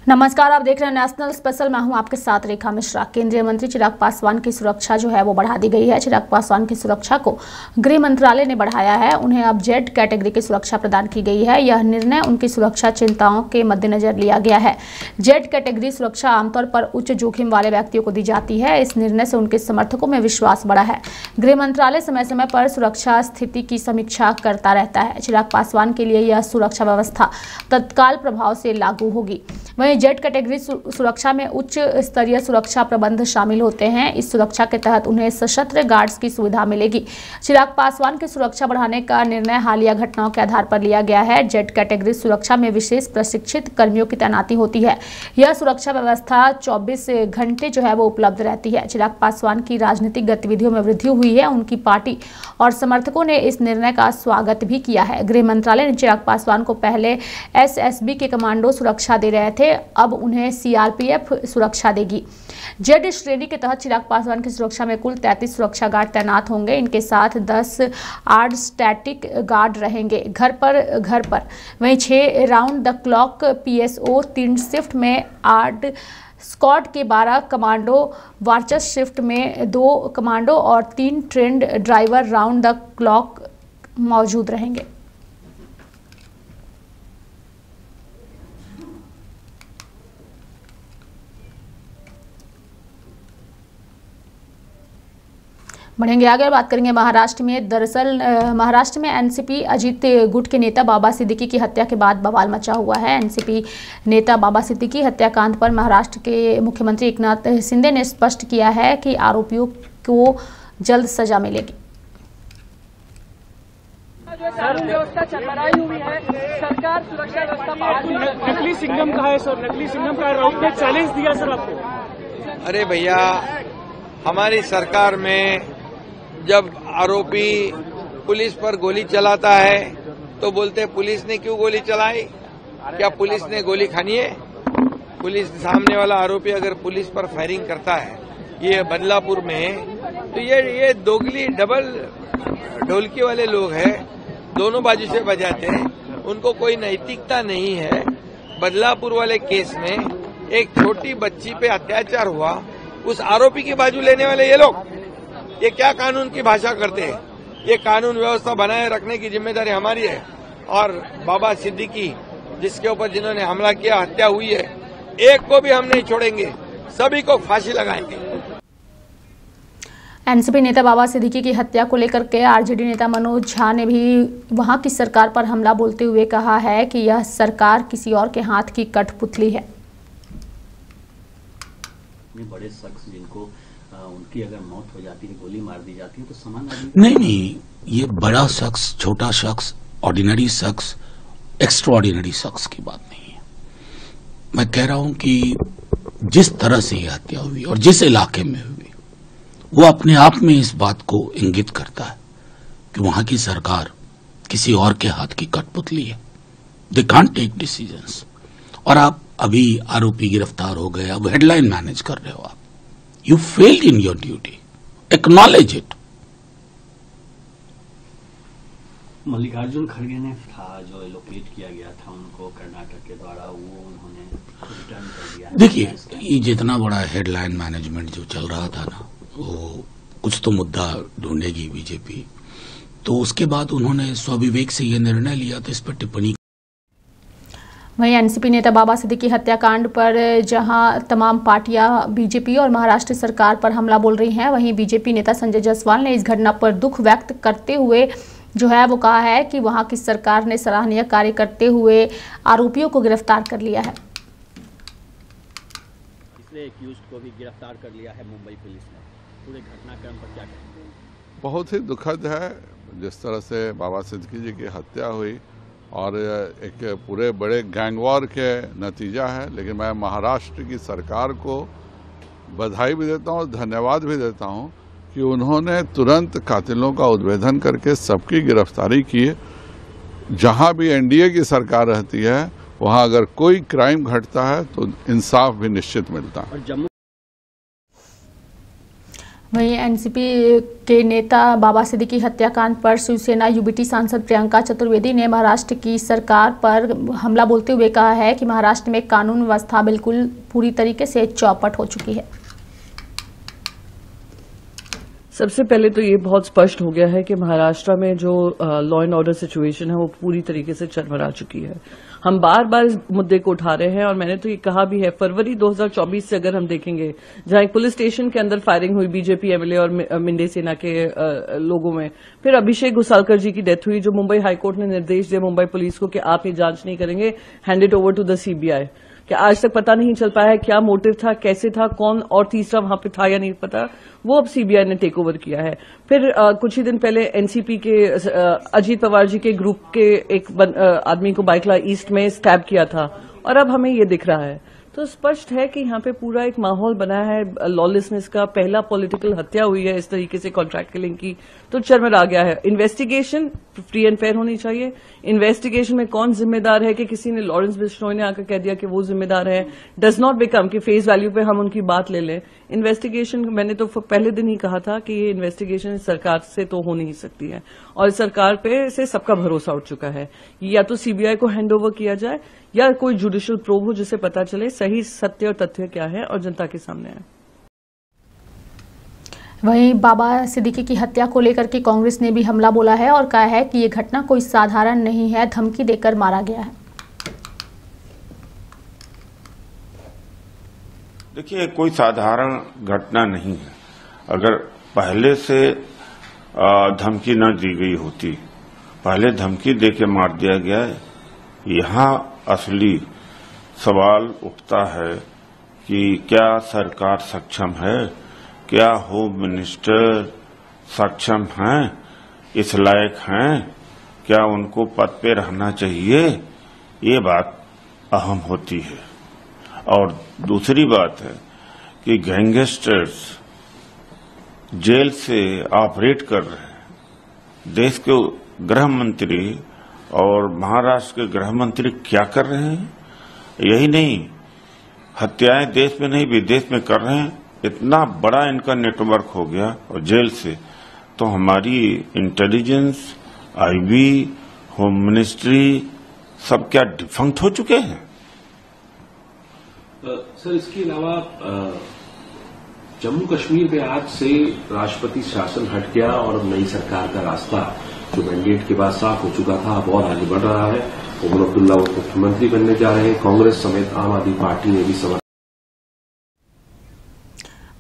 नमस्कार, आप देख रहे हैं नेशनल स्पेशल। मैं हूं आपके साथ रेखा मिश्रा। केंद्रीय मंत्री चिराग पासवान की सुरक्षा जो है वो बढ़ा दी गई है। चिराग पासवान की सुरक्षा को गृह मंत्रालय ने बढ़ाया है। उन्हें अब जेड कैटेगरी की सुरक्षा प्रदान की गई है। यह निर्णय उनकी सुरक्षा चिंताओं के मद्देनजर लिया गया है। जेड कैटेगरी सुरक्षा आमतौर पर उच्च जोखिम वाले व्यक्तियों को दी जाती है। इस निर्णय से उनके समर्थकों में विश्वास बढ़ा है। गृह मंत्रालय समय समय पर सुरक्षा स्थिति की समीक्षा करता रहता है। चिराग पासवान के लिए यह सुरक्षा व्यवस्था तत्काल प्रभाव से लागू होगी। वहीं जेड कैटेगरी सुरक्षा में उच्च स्तरीय सुरक्षा प्रबंध शामिल होते हैं। इस सुरक्षा के तहत उन्हें सशस्त्र गार्ड्स की सुविधा मिलेगी। चिराग पासवान की सुरक्षा बढ़ाने का निर्णय हालिया घटनाओं के आधार पर लिया गया है। जेड कैटेगरी सुरक्षा में विशेष प्रशिक्षित कर्मियों की तैनाती होती है। यह सुरक्षा व्यवस्था 24 घंटे जो है वो उपलब्ध रहती है। चिराग पासवान की राजनीतिक गतिविधियों में वृद्धि हुई है। उनकी पार्टी और समर्थकों ने इस निर्णय का स्वागत भी किया है। गृह मंत्रालय ने चिराग पासवान को पहले एसएसबी के कमांडो सुरक्षा दे रहे थे, अब उन्हें सीआरपीएफ सुरक्षा देगी। जेड श्रेणी के तहत चिराग पासवान की सुरक्षा में कुल 33 सुरक्षा गार्ड तैनात होंगे। इनके साथ 10 आर्ड स्टैटिक गार्ड रहेंगे घर पर। वहीं 6 round the clock PSO, 3 shift में 8 स्क्वाड के 12 कमांडो, वार्चस शिफ्ट में 2 कमांडो और 3 trend driver round the clock मौजूद रहेंगे। बढ़ेंगे आगे और बात करेंगे महाराष्ट्र में। दरअसल महाराष्ट्र में एनसीपी अजीत गुट के नेता बाबा सिद्दीकी की हत्या के बाद बवाल मचा हुआ है। एनसीपी नेता बाबा सिद्दीकी हत्याकांड पर महाराष्ट्र के मुख्यमंत्री एकनाथ शिंदे ने स्पष्ट किया है कि आरोपियों को जल्द सजा मिलेगी। कानून व्यवस्था चरमराई हुई है, सरकार सुरक्षा व्यवस्था नकली सिंघम का है सर, नकली सिंघम का राउत ने चैलेंज दिया सर आपको। अरे भैया, हमारी सरकार में जब आरोपी पुलिस पर गोली चलाता है तो बोलते हैं पुलिस ने क्यों गोली चलाई? क्या पुलिस ने गोली खानी है? पुलिस सामने वाला आरोपी अगर पुलिस पर फायरिंग करता है, ये बदलापुर में, तो ये दोगली डबल ढोलकी वाले लोग हैं, दोनों बाजू से बजाते हैं। उनको कोई नैतिकता नहीं है। बदलापुर वाले केस में एक छोटी बच्ची पे अत्याचार हुआ, उस आरोपी की बाजू लेने वाले ये लोग, ये क्या कानून की भाषा करते हैं? ये कानून व्यवस्था बनाए रखने की जिम्मेदारी हमारी है। और बाबा सिद्दीकी जिसके ऊपर जिन्होंने हमला किया, हत्या हुई है, एक को भी हम नहीं छोड़ेंगे, सभी को फांसी लगाएंगे। एनसीपी नेता बाबा सिद्दीकी की हत्या को लेकर के आरजेडी नेता मनोज झा ने भी वहां की सरकार पर हमला बोलते हुए कहा है कि यह सरकार किसी और के हाथ की कठपुतली है। बड़े शख्स जिनको उनकी अगर मौत हो जाती है, गोली मार दी जाती है, तो समान नहीं, ये बड़ा शख्स, छोटा शख्स, ऑर्डिनरी शख्स, एक्स्ट्राऑर्डिनरी शख्स की बात नहीं है। मैं कह रहा हूं कि जिस तरह से यह हत्या हुई और जिस इलाके में हुई, वो अपने आप में इस बात को इंगित करता है कि वहां की सरकार किसी और के हाथ की कठपुतली है। They can't take decisions. और आप अभी आरोपी गिरफ्तार हो गए, अब हेडलाइन मैनेज कर रहे हो आप। You failed in your duty, acknowledge it. Mallikarjun खड़गे ने था जो एलोकेट किया गया था उनको कर्नाटक के द्वारा, वो उन्होंने रिटर्न कर दिया। देखिए, ये जितना बड़ा हेडलाइन मैनेजमेंट जो चल रहा था ना, वो कुछ तो मुद्दा ढूंढेगी बीजेपी, तो उसके बाद उन्होंने स्वविवेक से ये निर्णय लिया, तो इस पर टिप्पणी। वहीं एनसीपी नेता बाबा सिद्दीकी हत्याकांड पर जहां तमाम पार्टियां बीजेपी और महाराष्ट्र सरकार पर हमला बोल रही हैं, वहीं बीजेपी नेता संजय जायसवाल ने इस घटना पर दुख व्यक्त करते हुए जो है वो कहा है कि वहां की सरकार ने सराहनीय कार्य करते हुए आरोपियों को गिरफ्तार कर लिया है। इसलिए एक्यूज्ड को भी गिरफ्तार कर लिया है मुंबई पुलिस ने। पूरे घटनाक्रम पर क्या कहेंगे? बहुत ही दुखद है जिस तरह से बाबा सिद्दीकी जी की हत्या हुई, और एक पूरे बड़े गैंगवॉर के नतीजा है। लेकिन मैं महाराष्ट्र की सरकार को बधाई भी देता हूँ, धन्यवाद भी देता हूँ कि उन्होंने तुरंत कातिलों का उद्भेदन करके सबकी गिरफ्तारी की। जहाँ भी एनडीए की सरकार रहती है, वहाँ अगर कोई क्राइम घटता है तो इंसाफ भी निश्चित मिलता है। वहीं एनसीपी के नेता बाबा सिद्दीकी हत्याकांड पर शिवसेना यूबीटी सांसद प्रियंका चतुर्वेदी ने महाराष्ट्र की सरकार पर हमला बोलते हुए कहा है कि महाराष्ट्र में कानून व्यवस्था बिल्कुल पूरी तरीके से चौपट हो चुकी है। सबसे पहले तो ये बहुत स्पष्ट हो गया है कि महाराष्ट्र में जो लॉ एंड ऑर्डर सिचुएशन है वो पूरी तरीके से चरमरा चुकी है। हम बार बार इस मुद्दे को उठा रहे हैं और मैंने तो ये कहा भी है, फरवरी 2024 से अगर हम देखेंगे, जहां एक पुलिस स्टेशन के अंदर फायरिंग हुई बीजेपी एमएलए और मिंडे सेना के लोगों में, फिर अभिषेक घुसालकर जी की डेथ हुई, जो मुंबई हाईकोर्ट ने निर्देश दिया मुंबई पुलिस को कि आप ये जांच नहीं करेंगे, hand it over to the CBI. कि आज तक पता नहीं चल पाया है क्या मोटिव था, कैसे था, कौन और तीसरा वहां पे था या नहीं पता, वो अब सीबीआई ने टेक ओवर किया है। फिर कुछ ही दिन पहले एनसीपी के अजीत पवार जी के ग्रुप के एक आदमी को बाइकला ईस्ट में स्टैब किया था और अब हमें ये दिख रहा है। तो स्पष्ट है कि यहाँ पे पूरा एक माहौल बना है लॉलेसनेस का। पहला पॉलिटिकल हत्या हुई है इस तरीके से कॉन्ट्रैक्ट किलिंग की, तो चरमरा गया है। इन्वेस्टिगेशन फ्री एंड फेयर होनी चाहिए। इन्वेस्टिगेशन में कौन जिम्मेदार है कि किसी ने लॉरेंस बिश्नोई ने आकर कह दिया कि वो जिम्मेदार है, डज नॉट बिकम कि फेस वैल्यू पे हम उनकी बात ले लें। इन्वेस्टिगेशन मैंने तो पहले दिन ही कहा था कि ये इन्वेस्टिगेशन सरकार से तो हो नहीं सकती है और इस सरकार पे से सबका भरोसा उठ चुका है। या तो सीबीआई को हैंड ओवर किया जाए या कोई जुडिशियल प्रोब हो जिससे पता चले सही सत्य और तथ्य क्या है और जनता के सामने आए। वहीं बाबा सिद्दीकी की हत्या को लेकर के कांग्रेस ने भी हमला बोला है और कहा है कि ये घटना कोई साधारण नहीं है, धमकी देकर मारा गया है। देखिए, कोई साधारण घटना नहीं है। अगर पहले से धमकी न दी गई होती, पहले धमकी देके मार दिया गया है, यहाँ असली सवाल उठता है कि क्या सरकार सक्षम है, क्या होम मिनिस्टर सक्षम हैं, इस लायक हैं, क्या उनको पद पे रहना चाहिए, ये बात अहम होती है। और दूसरी बात है कि गैंगस्टर्स जेल से ऑपरेट कर रहे हैं। देश के गृह मंत्री और महाराष्ट्र के गृह मंत्री क्या कर रहे हैं? यही नहीं, हत्याएं देश में नहीं विदेश में कर रहे हैं। इतना बड़ा इनका नेटवर्क हो गया और जेल से तो हमारी इंटेलिजेंस, आईबी, होम मिनिस्ट्री सब क्या डिफंक्ट हो चुके हैं? सर, इसके अलावा जम्मू कश्मीर में आज से राष्ट्रपति शासन हट गया और नई सरकार का रास्ता जो मैंडेट के बाद साफ हो चुका था अब और आगे बढ़ रहा है। उमर अब्दुल्ला मुख्यमंत्री बनने जा रहे हैं। कांग्रेस समेत आम आदमी पार्टी ने भी समर्थन।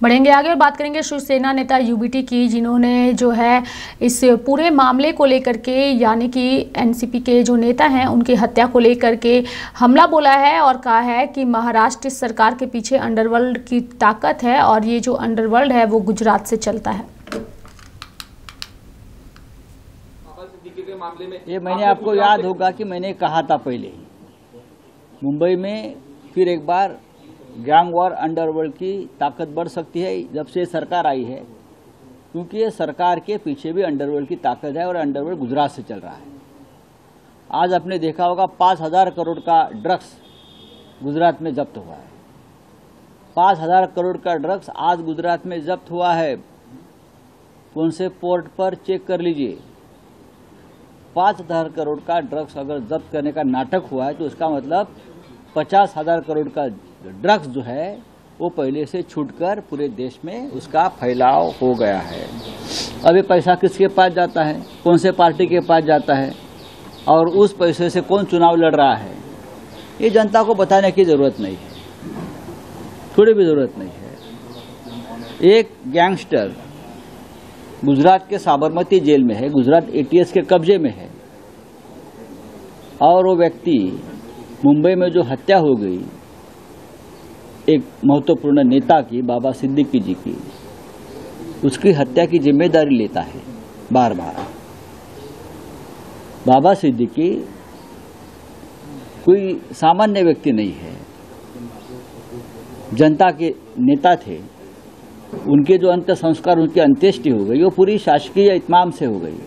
बढ़ेंगे आगे और बात करेंगे शिवसेना नेता यूबीटी की, जिन्होंने जो है इस पूरे मामले को लेकर के, यानी कि एनसीपी के जो नेता हैं उनकी हत्या को लेकर के हमला बोला है और कहा है कि महाराष्ट्र सरकार के पीछे अंडरवर्ल्ड की ताकत है और ये जो अंडरवर्ल्ड है वो गुजरात से चलता है। ये मैंने आपको याद होगा कि मैंने कहा था पहले ही, मुंबई में फिर एक बार गैंग वॉर अंडरवर्ल्ड की ताकत बढ़ सकती है जब से सरकार आई है, क्योंकि ये सरकार के पीछे भी अंडरवर्ल्ड की ताकत है और अंडरवर्ल्ड गुजरात से चल रहा है। आज आपने देखा होगा 5,000 करोड़ का ड्रग्स गुजरात में जब्त हुआ है। 5,000 करोड़ का ड्रग्स आज गुजरात में जब्त हुआ है। कौन से पोर्ट पर चेक कर लीजिए। 5,000 करोड़ का ड्रग्स अगर जब्त करने का नाटक हुआ है तो उसका मतलब 50,000 करोड़ का ड्रग्स जो है वो पहले से छूटकर पूरे देश में उसका फैलाव हो गया है। अब ये पैसा किसके पास जाता है, कौन से पार्टी के पास जाता है और उस पैसे से कौन चुनाव लड़ रहा है, ये जनता को बताने की जरूरत नहीं है, थोड़ी भी जरूरत नहीं है। एक गैंगस्टर गुजरात के साबरमती जेल में है, गुजरात एटीएस के कब्जे में है और वो व्यक्ति मुंबई में जो हत्या हो गई एक महत्वपूर्ण नेता की, बाबा सिद्दीकी जी की, उसकी हत्या की जिम्मेदारी लेता है बार बार। बाबा सिद्दीकी कोई सामान्य व्यक्ति नहीं है, जनता के नेता थे। उनके जो अंत्य संस्कार, उनकी अंत्येष्टि हो गई वो पूरी शासकीय इत्माम से हो गई।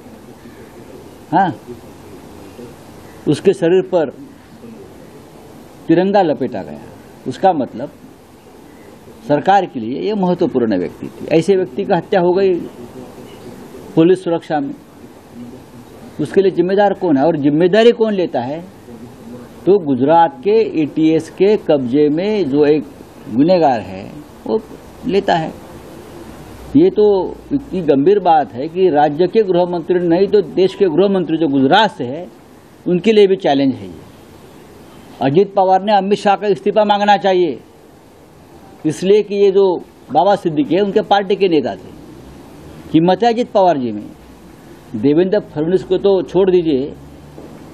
हाँ, उसके शरीर पर तिरंगा लपेटा गया। उसका मतलब सरकार के लिए ये महत्वपूर्ण व्यक्ति थी। ऐसे व्यक्ति की हत्या हो गई पुलिस सुरक्षा में, उसके लिए जिम्मेदार कौन है और जिम्मेदारी कौन लेता है? तो गुजरात के एटीएस के कब्जे में जो एक गुनहगार है वो लेता है। ये तो इतनी गंभीर बात है कि राज्य के गृह मंत्री नहीं तो देश के गृह मंत्री जो गुजरात से है उनके लिए भी चैलेंज है ये। अजीत पवार ने अमित शाह का इस्तीफा मांगना चाहिए, इसलिए कि ये जो बाबा सिद्दीकी है उनके पार्टी के नेता थे। हिम्मत है अजीत पवार जी में। देवेंद्र फडणवीस को तो छोड़ दीजिए,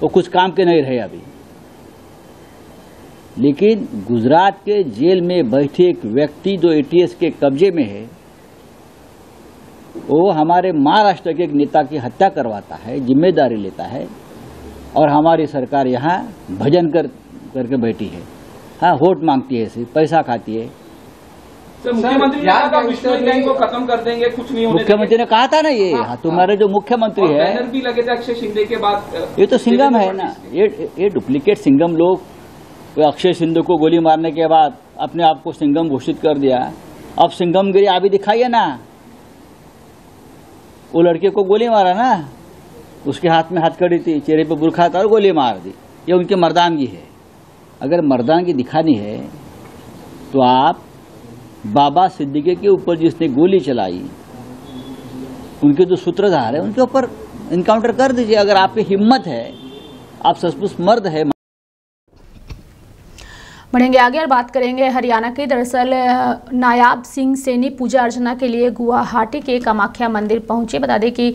वो कुछ काम के नहीं रहे अभी, लेकिन गुजरात के जेल में बैठे एक व्यक्ति जो एटीएस के कब्जे में है, वो हमारे महाराष्ट्र के एक नेता की हत्या करवाता है, जिम्मेदारी लेता है, और हमारी सरकार यहाँ भजन करके बैठी है। हाँ, वोट मांगती है, सिर्फ पैसा खाती है। मुख्यमंत्री ने कहा विश्वविद्यालय को खत्म कर देंगे, कुछ नहीं होने। मुख्यमंत्री ने कहा था ना ये। हाँ, तुम्हारे जो मुख्यमंत्री है, बैनर भी लगे थे अक्षय शिंदे के बाद। ये तो सिंघम है ना, ये डुप्लीकेट सिंघम लोग। अक्षय शिंदे को गोली मारने के बाद अपने आप को सिंघम घोषित कर दिया। अब सिंघमगिरी आप भी दिखाइए ना। वो लड़के को गोली मारा ना, उसके हाथ में हथकड़ी थी, चेहरे पे बुरखा था और गोली मार दी। ये उनकी मर्दानगी है। अगर मर्दानगी दिखानी है तो आप बाबा सिद्दीकी के ऊपर जिसने गोली चलाई, उनके जो सूत्रधार है उनके ऊपर इनकाउंटर कर दीजिए। अगर आपकी हिम्मत है, आप सचमुच मर्द है। बढ़ेंगे आगे और बात करेंगे हरियाणा की। दरअसल नायाब सिंह सैनी पूजा अर्चना के लिए गुवाहाटी के कामाख्या मंदिर पहुंचे। बता दें कि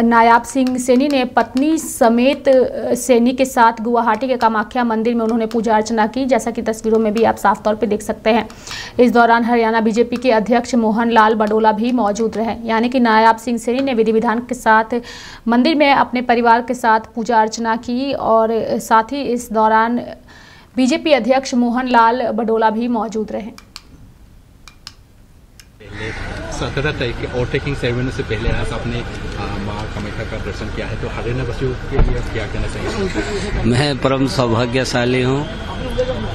नायाब सिंह सैनी ने पत्नी समेत सैनी के साथ गुवाहाटी के कामाख्या मंदिर में उन्होंने पूजा अर्चना की, जैसा कि तस्वीरों में भी आप साफ तौर पे देख सकते हैं। इस दौरान हरियाणा बीजेपी के अध्यक्ष मोहन लाल बडोला भी मौजूद रहे। यानी कि नायाब सिंह सैनी ने विधि विधान के साथ मंदिर में अपने परिवार के साथ पूजा अर्चना की, और साथ ही इस दौरान बीजेपी अध्यक्ष मोहन लाल बडोला भी मौजूद रहे। 17 तारीख के ओवरटेकिंग सेरेमनी से पहले आज आपने मां कामाख्या का दर्शन किया है, तो हरियाणा वासियों के लिए क्या कहना चाहिए? मैं परम सौभाग्यशाली हूं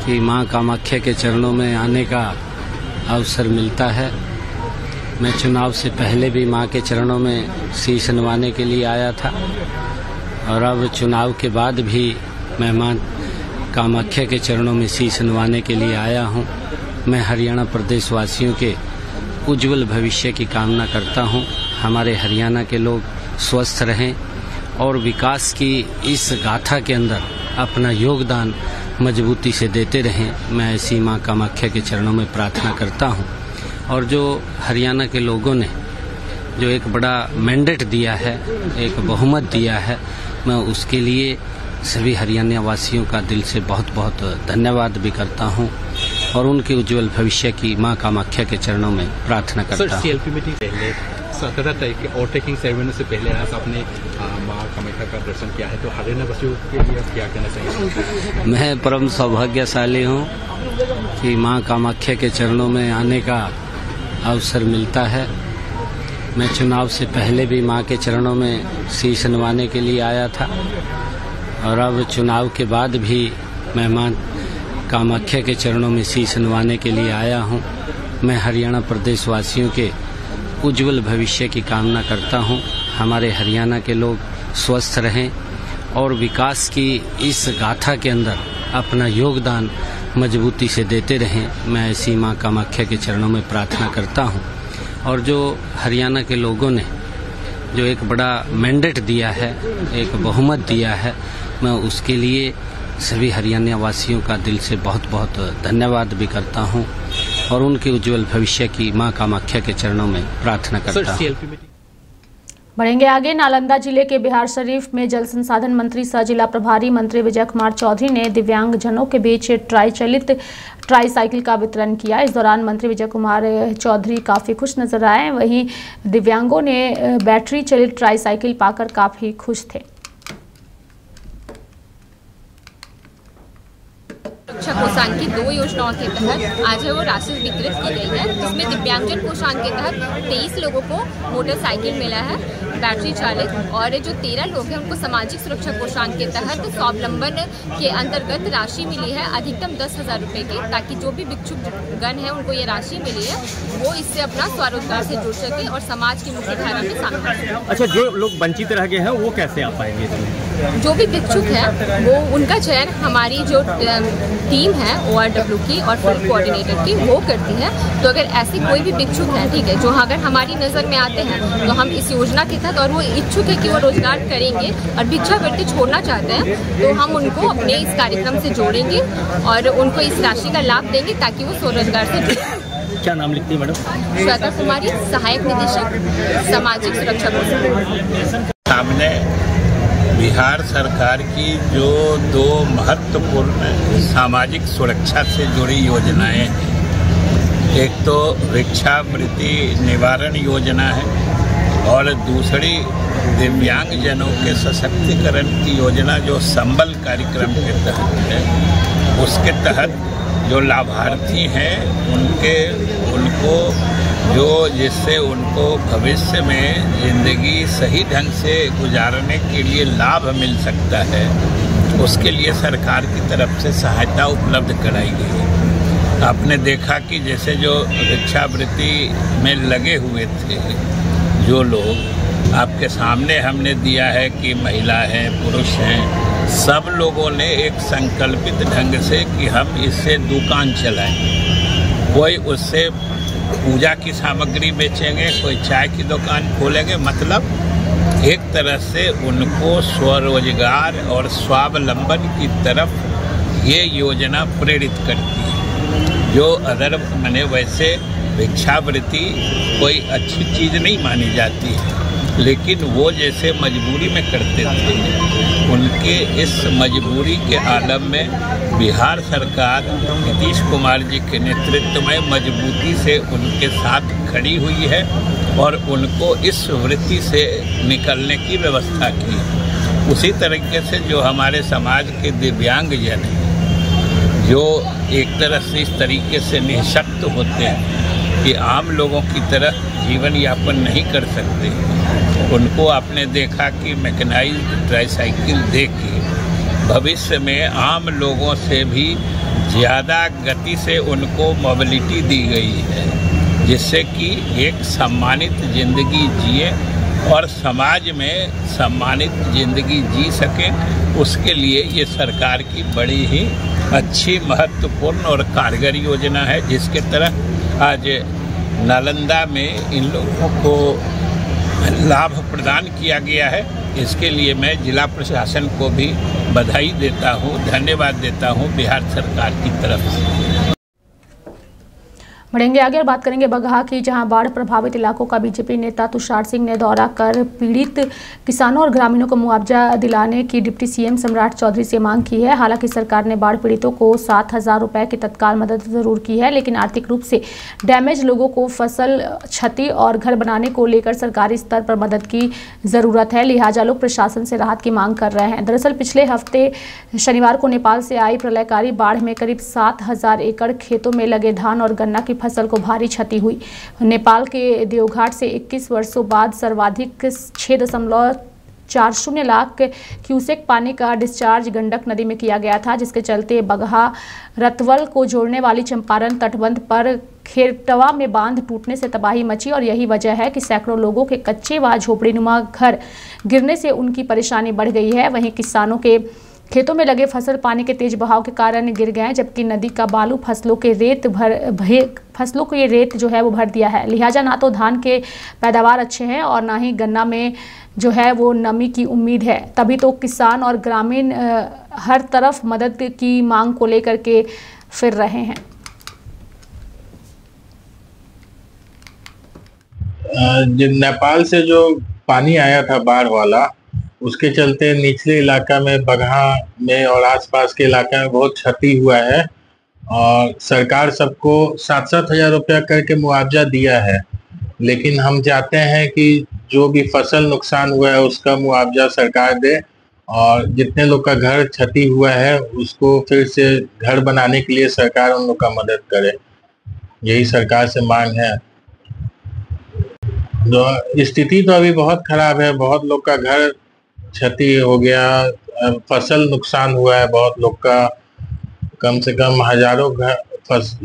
कि मां कामाख्या के चरणों में आने का अवसर मिलता है। मैं चुनाव से पहले भी मां के चरणों में शीश नवाने के लिए आया था, और अब चुनाव के बाद भी मैं मां कामाख्या के चरणों में शीश नवाने के लिए आया हूं। मैं हरियाणा प्रदेश वासियों के उज्जवल भविष्य की कामना करता हूं। हमारे हरियाणा के लोग स्वस्थ रहें और विकास की इस गाथा के अंदर अपना योगदान मजबूती से देते रहें। मैं ऐसी मां कामाख्या के चरणों में प्रार्थना करता हूं। और जो हरियाणा के लोगों ने जो एक बड़ा मैंडेट दिया है, एक बहुमत दिया है, मैं उसके लिए सभी हरियाणा वासियों का दिल से बहुत बहुत धन्यवाद भी करता हूं, और उनके उज्जवल भविष्य की मां कामाख्या के चरणों में प्रार्थना करता हूं। सीएलपी मीटिंग पहले 17 तारीख के ओवरटेकिंग सेरेमनी से पहले आज आपने मां कामाख्या का दर्शन किया है, तो हरियाणा वासियों के लिए क्या कहना चाहिए? मैं परम सौभाग्यशाली हूं कि मां कामाख्या के चरणों में आने का अवसर मिलता है। मैं चुनाव से पहले भी मां के चरणों में शीश नवाने के लिए आया था, और अब चुनाव के बाद भी मैं मां कामाख्या के चरणों में शीश नवाने के लिए आया हूं। मैं हरियाणा प्रदेश वासियों के उज्जवल भविष्य की कामना करता हूं। हमारे हरियाणा के लोग स्वस्थ रहें और विकास की इस गाथा के अंदर अपना योगदान मजबूती से देते रहें। मैं ऐसी मां कामाख्या के चरणों में प्रार्थना करता हूं। और जो हरियाणा के लोगों ने जो एक बड़ा मैंडेट दिया है, एक बहुमत दिया है, मैं उसके लिए सभी हरियाणा वासियों का दिल से बहुत बहुत धन्यवाद भी करता हूं, और उनके उज्जवल भविष्य की मां कामाख्या के चरणों में प्रार्थना करता हूं। बढ़ेंगे आगे। नालंदा जिले के बिहार शरीफ में जल संसाधन मंत्री सह जिला प्रभारी मंत्री विजय कुमार चौधरी ने दिव्यांग जनों के बीच ट्राई साइकिल का वितरण किया। इस दौरान मंत्री विजय कुमार चौधरी काफ़ी खुश नजर आए। वहीं दिव्यांगों ने बैटरी चलित ट्राई साइकिल पाकर काफ़ी खुश थे। शिक्षकों कोषांग की 2 योजनाओं के तहत आज है वो राशि वितरित की गई है, जिसमें दिव्यांगजन कोषांग के तहत 23 लोगों को मोटरसाइकिल मिला है बैटरी चालित, और जो 13 लोग हैं उनको सामाजिक सुरक्षा कोषांग के तहत स्वावलंबन के अंतर्गत राशि मिली है अधिकतम 10,000 रुपये की, ताकि जो भी भिक्षुक गण है उनको ये राशि मिली है वो इससे अपना स्वरोजगार से जुड़ सके और समाज की मुख्य धारा में शामिल हो सके। अच्छा, जो लोग वंचित रह गए हैं वो कैसे आ पाएंगे इसमें? जो भी भिक्षुक है वो उनका चयन हमारी जो टीम है ORW की और फील्ड कोऑर्डिनेटर की वो करती है। तो अगर ऐसी कोई भी भिक्षुक है, ठीक है, जो अगर हमारी नज़र में आते हैं तो हम इस योजना के तहत, और वो इच्छुक है कि वो रोजगार करेंगे और भिक्षावृत्ति छोड़ना चाहते हैं, तो हम उनको अपने इस कार्यक्रम से जोड़ेंगे और उनको इस राशि का लाभ देंगे ताकि वो स्वरोजगार से जुड़े। क्या नाम लिखती है मैडम? श्वेता कुमारी, सहायक निदेशक सामाजिक सुरक्षा कोष। सामने बिहार सरकार की जो 2 महत्वपूर्ण सामाजिक सुरक्षा से जुड़ी योजनाएं हैं, एक तो भिक्षावृत्ति निवारण योजना है और दूसरी दिव्यांगजनों के सशक्तिकरण की योजना जो संबल कार्यक्रम के तहत है। उसके तहत जो लाभार्थी हैं उनको जो जिससे उनको भविष्य में ज़िंदगी सही ढंग से गुजारने के लिए लाभ मिल सकता है, उसके लिए सरकार की तरफ से सहायता उपलब्ध कराई गई है। आपने देखा कि जैसे जो भिक्षावृत्ति में लगे हुए थे जो लोग, आपके सामने हमने दिया है कि महिला हैं, पुरुष हैं, सब लोगों ने एक संकल्पित ढंग से कि हम इससे दुकान चलाएं। कोई उससे पूजा की सामग्री बेचेंगे, कोई चाय की दुकान खोलेंगे, मतलब एक तरह से उनको स्वरोजगार और स्वावलंबन की तरफ ये योजना प्रेरित करती है। जो अदर मैंने वैसे भिक्षावृत्ति कोई अच्छी चीज़ नहीं मानी जाती है, लेकिन वो जैसे मजबूरी में करते थे, उनके इस मजबूरी के आलम में बिहार सरकार नीतीश कुमार जी के नेतृत्व में मजबूती से उनके साथ खड़ी हुई है और उनको इस वृत्ति से निकलने की व्यवस्था की। उसी तरीके से जो हमारे समाज के दिव्यांगजन हैं, जो एक तरह से इस तरीके से निःशक्त होते हैं कि आम लोगों की तरह जीवन यापन नहीं कर सकते, उनको आपने देखा कि मैकेनाइज्ड ट्राईसाइकिल दे के भविष्य में आम लोगों से भी ज़्यादा गति से उनको मोबिलिटी दी गई है, जिससे कि एक सम्मानित ज़िंदगी जिए और समाज में सम्मानित ज़िंदगी जी सकें। उसके लिए ये सरकार की बड़ी ही अच्छी, महत्वपूर्ण और कारगर योजना है, जिसके तहत आज नालंदा में इन लोगों को लाभ प्रदान किया गया है। इसके लिए मैं जिला प्रशासन को भी बधाई देता हूँ, धन्यवाद देता हूँ बिहार सरकार की तरफ से। बढ़ेंगे आगे और बात करेंगे बगहा की, जहां बाढ़ प्रभावित इलाकों का बीजेपी नेता तुषार सिंह ने दौरा कर पीड़ित किसानों और ग्रामीणों को मुआवजा दिलाने की डिप्टी सीएम सम्राट चौधरी से मांग की है। हालांकि सरकार ने बाढ़ पीड़ितों को 7,000 रुपए की तत्काल मदद जरूर की है, लेकिन आर्थिक रूप से डैमेज लोगों को फसल क्षति और घर बनाने को लेकर सरकारी स्तर पर मदद की जरूरत है, लिहाजा लोग प्रशासन से राहत की मांग कर रहे हैं। दरअसल पिछले हफ्ते शनिवार को नेपाल से आई प्रलयकारी बाढ़ में करीब 7,000 एकड़ खेतों में लगे धान और गन्ना की फसल को भारी क्षति हुई। नेपाल के देवघाट से 21 वर्षों बाद सर्वाधिक 6.40 लाख क्यूसेक पानी का डिस्चार्ज गंडक नदी में किया गया था, जिसके चलते बगहा रतवल को जोड़ने वाली चंपारण तटबंध पर खेरटवा में बांध टूटने से तबाही मची और यही वजह है कि सैकड़ों लोगों के कच्चे व झोपड़ीनुमा घर गिरने से उनकी परेशानी बढ़ गई है। वहीं किसानों के खेतों में लगे फसल पानी के तेज बहाव के कारण गिर गए, जबकि नदी का बालू फसलों को ये रेत जो है वो भर दिया है। लिहाजा ना तो धान के पैदावार अच्छे हैं और ना ही गन्ना में जो है वो नमी की उम्मीद है। तभी तो किसान और ग्रामीण हर तरफ मदद की मांग को लेकर के फिर रहे हैं। नेपाल से जो पानी आया था बाढ़ वाला, उसके चलते निचले इलाका में बगहा में और आसपास के इलाका में बहुत क्षति हुआ है और सरकार सबको 7-7 हज़ार रुपया करके मुआवजा दिया है। लेकिन हम चाहते हैं कि जो भी फसल नुकसान हुआ है उसका मुआवजा सरकार दे और जितने लोग का घर क्षति हुआ है उसको फिर से घर बनाने के लिए सरकार उन लोग का मदद करे, यही सरकार से मांग है। स्थिति तो अभी बहुत खराब है, बहुत लोग का घर क्षति हो गया, फसल नुकसान हुआ है, बहुत लोग का कम से कम हजारों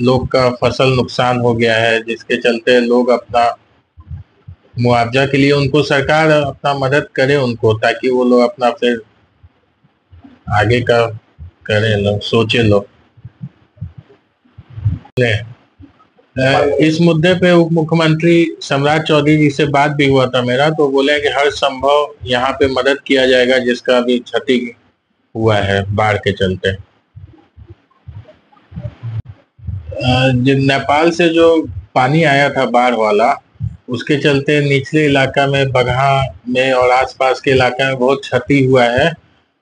लोग का फसल नुकसान हो गया है, जिसके चलते लोग अपना मुआवजा के लिए उनको सरकार अपना मदद करे उनको, ताकि वो लोग अपना फिर आगे का करें, लोग सोचे लोग। इस मुद्दे पे उप मुख्यमंत्री सम्राट चौधरी जी से बात भी हुआ था मेरा, तो बोले कि हर संभव यहाँ पे मदद किया जाएगा जिसका भी क्षति हुआ है बाढ़ के चलते। नेपाल से जो पानी आया था बाढ़ वाला, उसके चलते निचले इलाका में बगहा में और आसपास के इलाका में बहुत क्षति हुआ है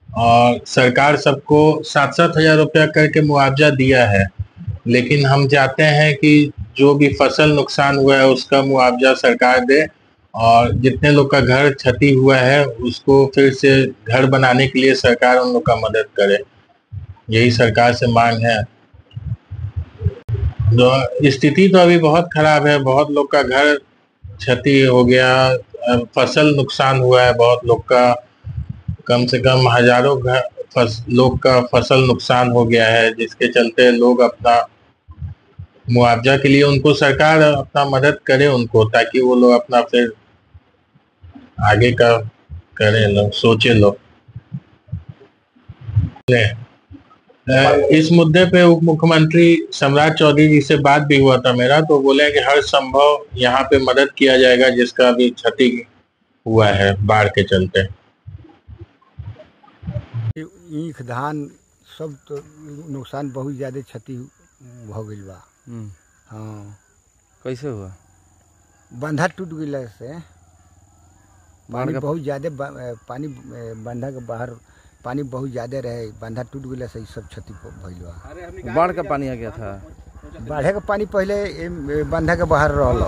और सरकार सबको 7-7 हजार रुपया करके मुआवजा दिया है। लेकिन हम चाहते हैं कि जो भी फसल नुकसान हुआ है उसका मुआवजा सरकार दे और जितने लोग का घर क्षति हुआ है उसको फिर से घर बनाने के लिए सरकार उन लोग का मदद करे, यही सरकार से मांग है। स्थिति तो अभी बहुत खराब है, बहुत लोग का घर क्षति हो गया, फसल नुकसान हुआ है, बहुत लोग का कम से कम हजारों लोग का फसल नुकसान हो गया है, जिसके चलते लोग अपना मुआवजा के लिए उनको सरकार अपना मदद करे उनको, ताकि वो लोग अपना फिर आगे का करें, लोग सोचे लोग। इस मुद्दे पे उप मुख्यमंत्री सम्राट चौधरी जी से बात भी हुआ था मेरा, तो बोले कि हर संभव यहाँ पे मदद किया जाएगा जिसका भी क्षति हुआ है बाढ़ के चलते। ईख धान सब तो नुकसान बहुत ज्यादा क्षति हो गई बा। हाँ, कैसे हुआ? बंधा टूट गई से पानी बहुत ज्यादा पानी बंधा के बाहर पानी बहुत ज्यादा रहे, बंधा टूट गई से सब क्षति भइल बा। बाढ़ का पानी आ गया था? बाढ़े का पानी पहले बंधा के बाहर रहल,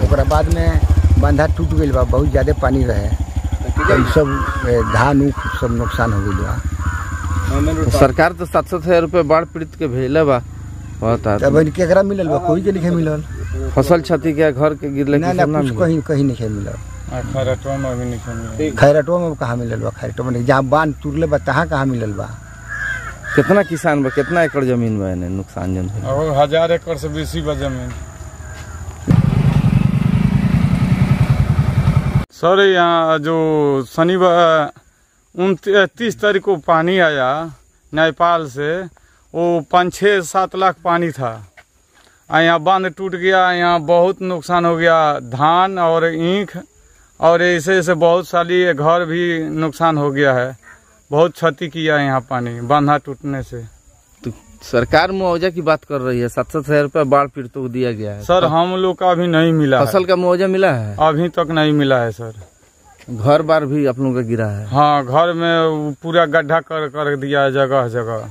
ओकरा बाद में बंधा टूट गई बा, बहुत ज्यादा पानी रहे, सब धान ऊख सब नुकसान हो गई बा। सरकार तो 700 हजार रुपये बाढ़ पीड़ित के भेजे बा, तब केकरा मिलल बा? कोई के नहीं मिलल। फसल क्षति के घर के गिरले ना कुछ कहीं नहीं मिलल। खैरटवा में भी नहीं मिलल। खैरटवा में कहाँ मिलल बा? खैरटवा में जहाँ बांध टूटले बा तहाँ कहाँ मिलल बा? कितना किसान बा, कितना एकड़ जमीन बा ने नुकसान जन? 1000 एकड़ से बेसी बा जमीन। सर यहाँ जो शनिवार 29 तारीख को पानी आया नेपाल से, वो 5-6-7 लाख पानी था। यहाँ बांध टूट गया, यहाँ बहुत नुकसान हो गया, धान और ईख और ऐसे बहुत सारी घर भी नुकसान हो गया है, बहुत क्षति किया यहाँ पानी बांधा टूटने से। तो सरकार मुआवजा की बात कर रही है, 700 हजार रुपया बाढ़ पीड़ितों को दिया गया है। सर हम लोग का अभी नहीं मिला। फसल का मुआवजा मिला है? अभी तक नहीं मिला है सर। घर बार भी आप लोगों का गिरा है? हाँ, घर में पूरा गड्ढा कर दिया है जगह जगह।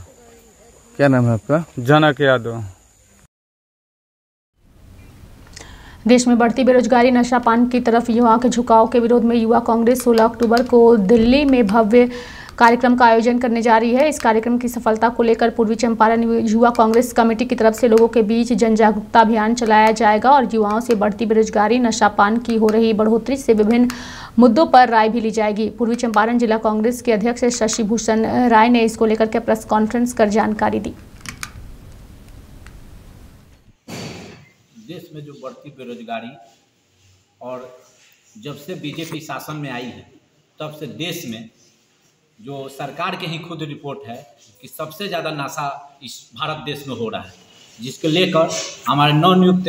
क्या नाम है आपका? जनक यादव। देश में बढ़ती बेरोजगारी, नशा पान की तरफ युवाओं के झुकाव के विरोध में युवा कांग्रेस 16 अक्टूबर को दिल्ली में भव्य कार्यक्रम का आयोजन करने जा रही है। इस कार्यक्रम की सफलता को लेकर पूर्वी चंपारण युवा कांग्रेस कमेटी की तरफ से लोगों के बीच जन जागरूकता अभियान चलाया जाएगा और युवाओं से बढ़ती बेरोजगारी, नशा पान की हो रही बढ़ोतरी से विभिन्न मुद्दों पर राय भी ली जाएगी। पूर्वी चंपारण जिला कांग्रेस के अध्यक्ष शशि भूषण राय ने इसको लेकर के प्रेस कॉन्फ्रेंस कर जानकारी दी। देश में जो बढ़ती बेरोजगारी और जब से बीजेपी शासन में आई है तब से देश में जो सरकार के ही खुद रिपोर्ट है कि सबसे ज़्यादा नशा इस भारत देश में हो रहा है, जिसको लेकर हमारे नवनियुक्त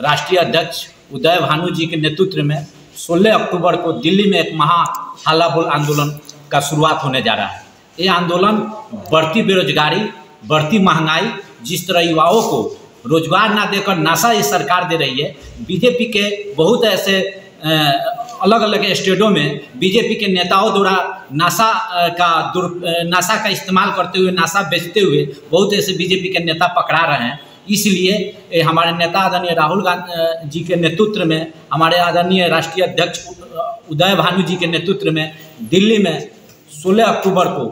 राष्ट्रीय अध्यक्ष उदय भानु जी के नेतृत्व में 16 अक्टूबर को दिल्ली में एक महा हल्ला बोल आंदोलन का शुरुआत होने जा रहा है। ये आंदोलन बढ़ती बेरोजगारी, बढ़ती महंगाई, जिस तरह युवाओं को रोजगार ना देकर नशा ये सरकार दे रही है। बीजेपी के बहुत ऐसे अलग अलग स्टेटों में बीजेपी के नेताओं द्वारा नशा का इस्तेमाल करते हुए, नशा बेचते हुए बहुत ऐसे बीजेपी के नेता पकड़ा रहे हैं। इसलिए हमारे नेता आदरणीय राहुल गांधी जी के नेतृत्व में, हमारे आदरणीय राष्ट्रीय अध्यक्ष उदय भानु जी के नेतृत्व में दिल्ली में 16 अक्टूबर को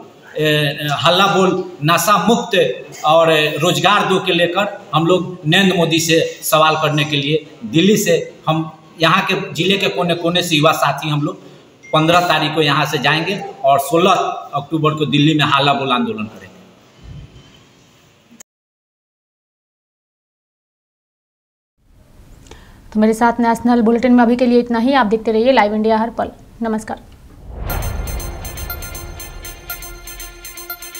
हल्ला बोल नशा मुक्त और रोजगार दो के लेकर हम लोग नरेंद्र मोदी से सवाल करने के लिए दिल्ली से हम यहाँ के जिले के कोने कोने से युवा साथी हम लोग 15 तारीख को यहाँ से जाएंगे और 16 अक्टूबर को दिल्ली में हल्ला बोल आंदोलन करेंगे। तो मेरे साथ नेशनल बुलेटिन में अभी के लिए इतना ही। आप देखते रहिए लाइव इंडिया हर पल। नमस्कार।